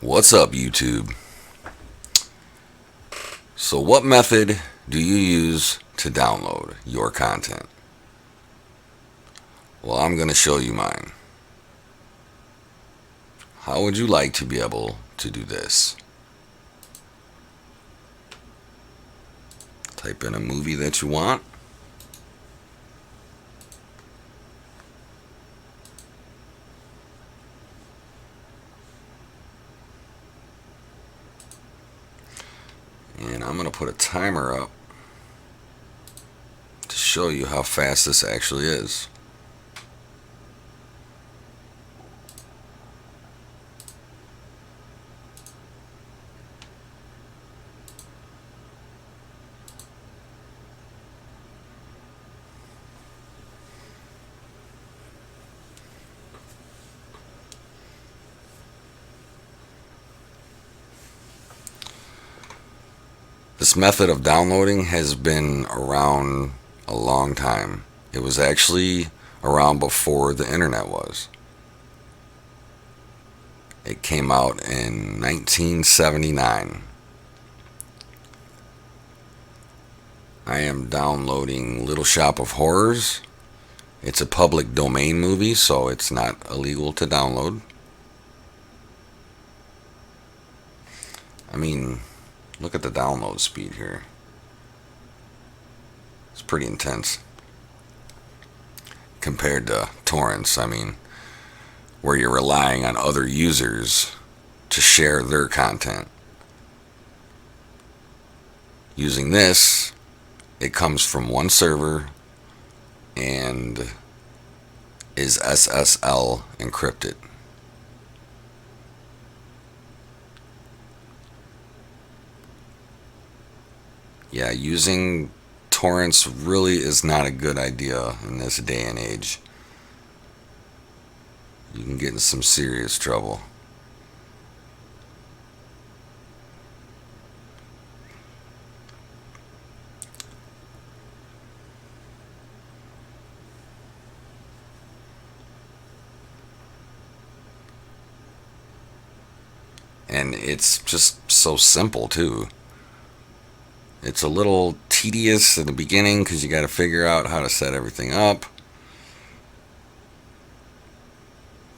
What's up, YouTube? So what method do you use to download your content? Well, I'm going to show you mine. How would you like to be able to do this? Type in a movie that you want. And I'm going to put a timer up to show you how fast this actually is. This method of downloading has been around a long time. It was actually around before the internet was. It came out in 1979. I am downloading Little Shop of Horrors. It's a public domain movie, so it's not illegal to download. I mean, look at the download speed here. It's pretty intense compared to torrents. I mean, where you're relying on other users to share their content. Using this, it comes from one server and is SSL encrypted. Yeah, using torrents really is not a good idea in this day and age. You can get in some serious trouble. And it's just so simple too. It's a little tedious in the beginning because you got to figure out how to set everything up.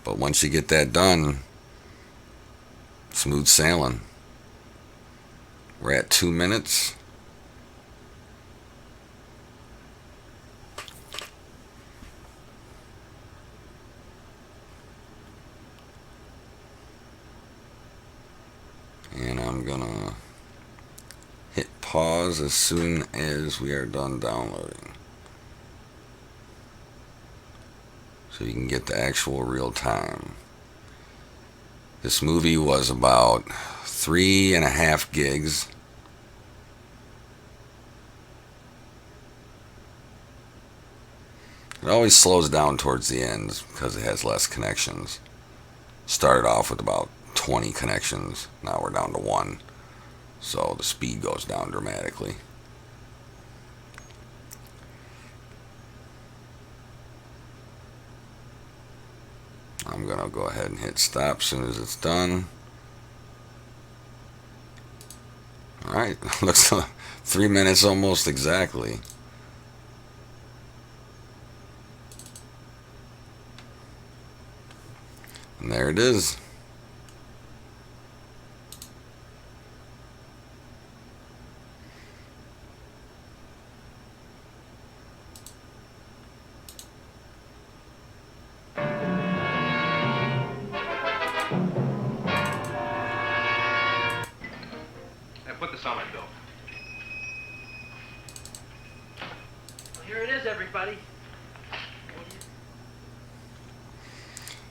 But once you get that done, smooth sailing. We're at 2 minutes. And I'm gonna hit pause as soon as we are done downloading, so you can get the actual real time. This movie was about 3.5 gigs. It always slows down towards the end because it has less connections. Started off with about 20 connections. Now we're down to 1. So the speed goes down dramatically. I'm going to go ahead and hit stop as soon as it's done. Alright, looks like 3 minutes almost exactly. And there it is. Put this on my bill. Well, here it is, everybody.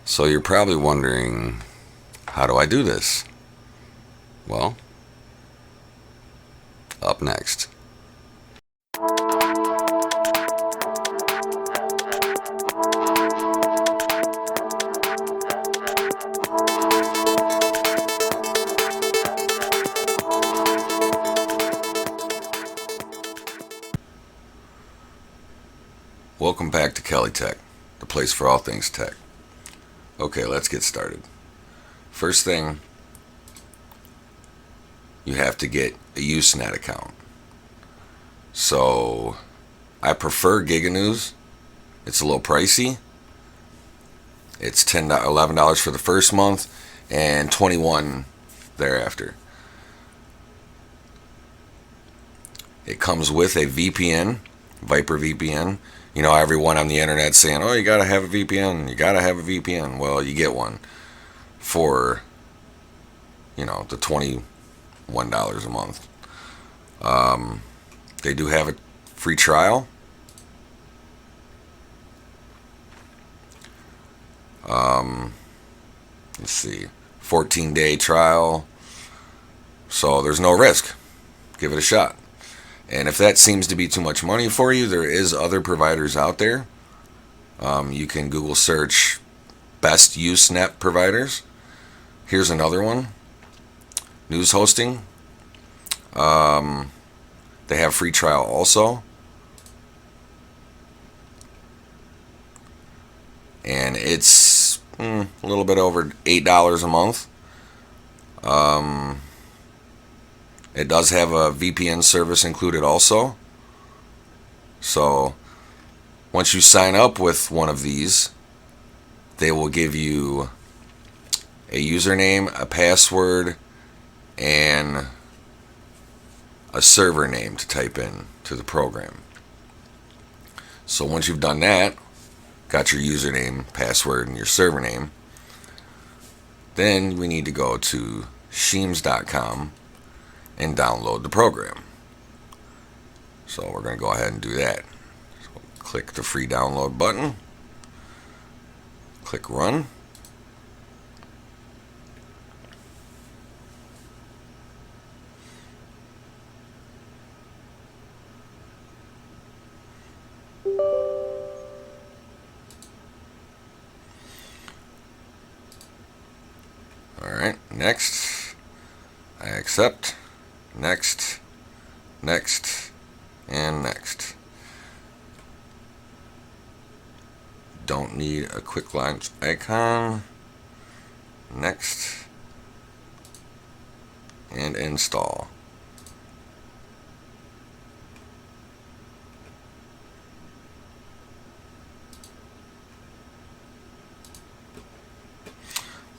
So you're probably wondering, how do I do this? Well, up next. Welcome back to Kelly Tech, the place for all things tech. Okay, let's get started. First thing, you have to get a Usenet account. So I prefer Giganews. It's a little pricey. It's $11 for the first month and $21 thereafter. It comes with a VPN, Viper VPN. You know, everyone on the internet saying, oh, you gotta have a VPN, you gotta have a VPN. Well, you get one for, the $21 a month. They do have a free trial. Let's see, 14-day trial. So there's no risk. Give it a shot. And if that seems to be too much money for you, there is other providers out there. You can Google search best Usenet providers. Here's another one. News hosting. They have free trial also. And it's a little bit over $8 a month. It does have a VPN service included also. So once you sign up with one of these, they will give you a username, a password, and a server name to type in to the program. So once you've done that, got your username, password, and your server name, then we need to go to sheems.com and download the program. So we're going to go ahead and do that. So click the free download button. Click run. Alright, next. I accept. Next. Next. And next. Don't need a quick launch icon. Next. And install.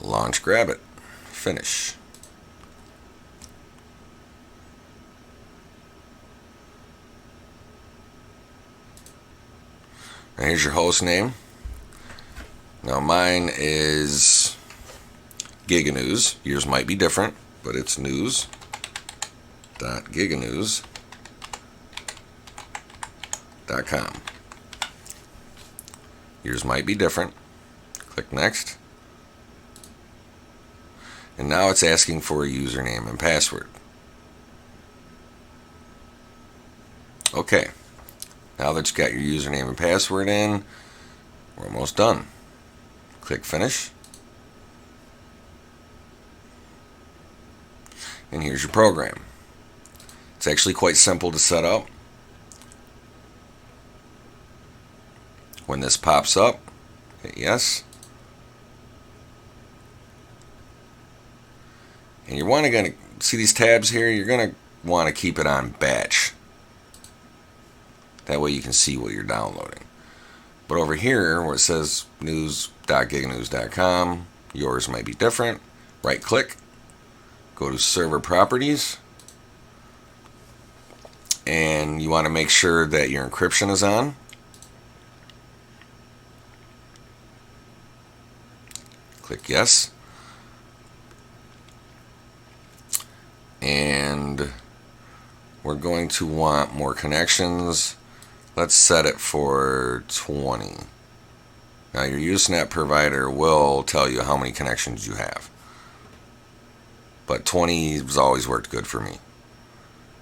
Launch, grab it. Finish. Now here's your host name. Now mine is Giganews. Yours might be different, but it's news.giganews.com. Yours might be different. Click next. And now it's asking for a username and password. Okay. Now that you've got your username and password in, we're almost done. Click finish. And here's your program. It's actually quite simple to set up. When this pops up, hit yes. And you're going to see these tabs here, you're going to want to keep it on batch. That way you can see what you're downloading. But over here where it says news.giganews.com, yours might be different. Right click, go to server properties, and you want to make sure that your encryption is on. Click yes. And we're going to want more connections. Let's set it for 20. Now your Usenet provider will tell you how many connections you have. But 20 has always worked good for me.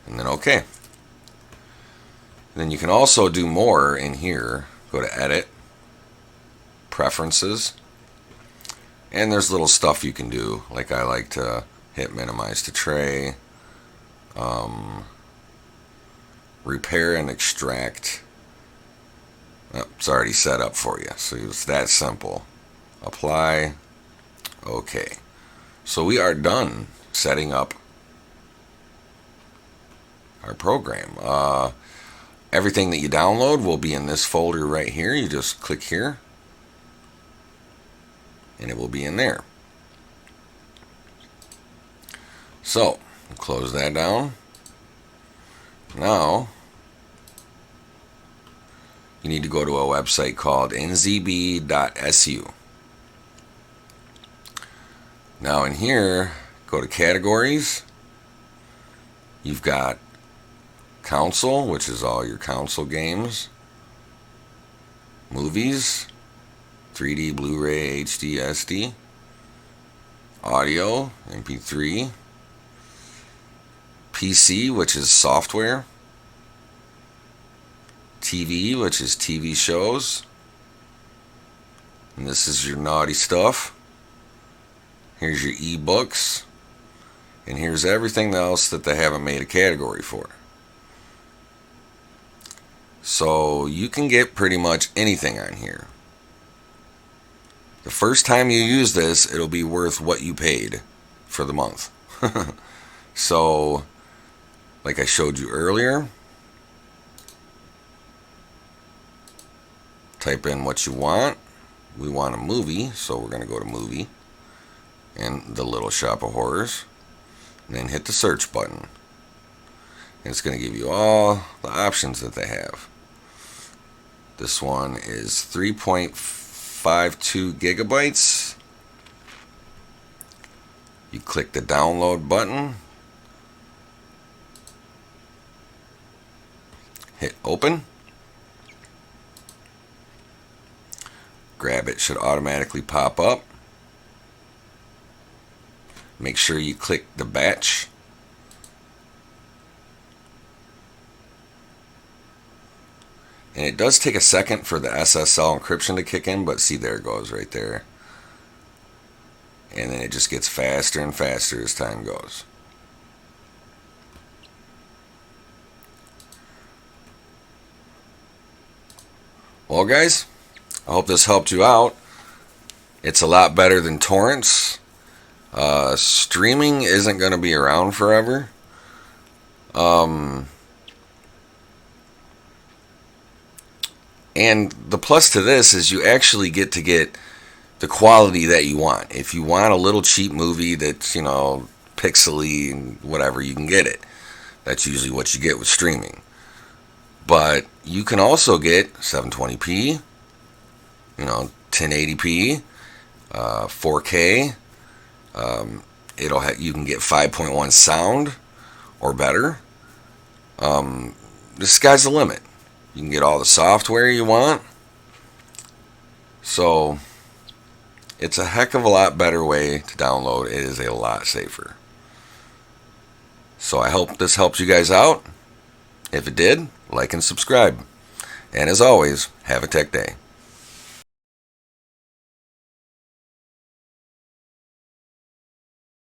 And then OK. Then you can also do more in here. Go to Edit, Preferences. And there's little stuff you can do. Like I like to hit Minimize to Tray. Repair and extract. Oh, it's already set up for you, so it's that simple. Apply. Okay. So we are done setting up our program. Everything that you download will be in this folder right here. You just click here and it will be in there. So, close that down. Now, you need to go to a website called nzb.su. Now in here, go to categories. You've got console, which is all your console games, movies, 3D, Blu-ray, HD, SD, audio, MP3, PC, which is software, TV, which is TV shows, and this is your naughty stuff. Here's your ebooks, and here's everything else that they haven't made a category for. So you can get pretty much anything on here. The first time you use this, it'll be worth what you paid for the month. So, like I showed you earlier, type in what you want. We want a movie, so we're going to go to movie and the Little Shop of Horrors, and then hit the search button. And it's going to give you all the options that they have. This one is 3.52 gigabytes. You click the download button, hit open. Grab it, should automatically pop up. Make sure you click the batch. And it does take a second for the SSL encryption to kick in, but see, there it goes right there. And then it just gets faster and faster as time goes. Well, guys, I hope this helped you out. It's a lot better than torrents. Streaming isn't going to be around forever. And the plus to this is you actually get to get the quality that you want. If you want a little cheap movie that's, pixely and whatever, you can get it. That's usually what you get with streaming. But you can also get 720p, 1080p, 4K. You can get 5.1 sound or better. The sky's the limit. You can get all the software you want. So it's a heck of a lot better way to download. It is a lot safer. So I hope this helps you guys out. If it did, like and subscribe. And as always, have a tech day.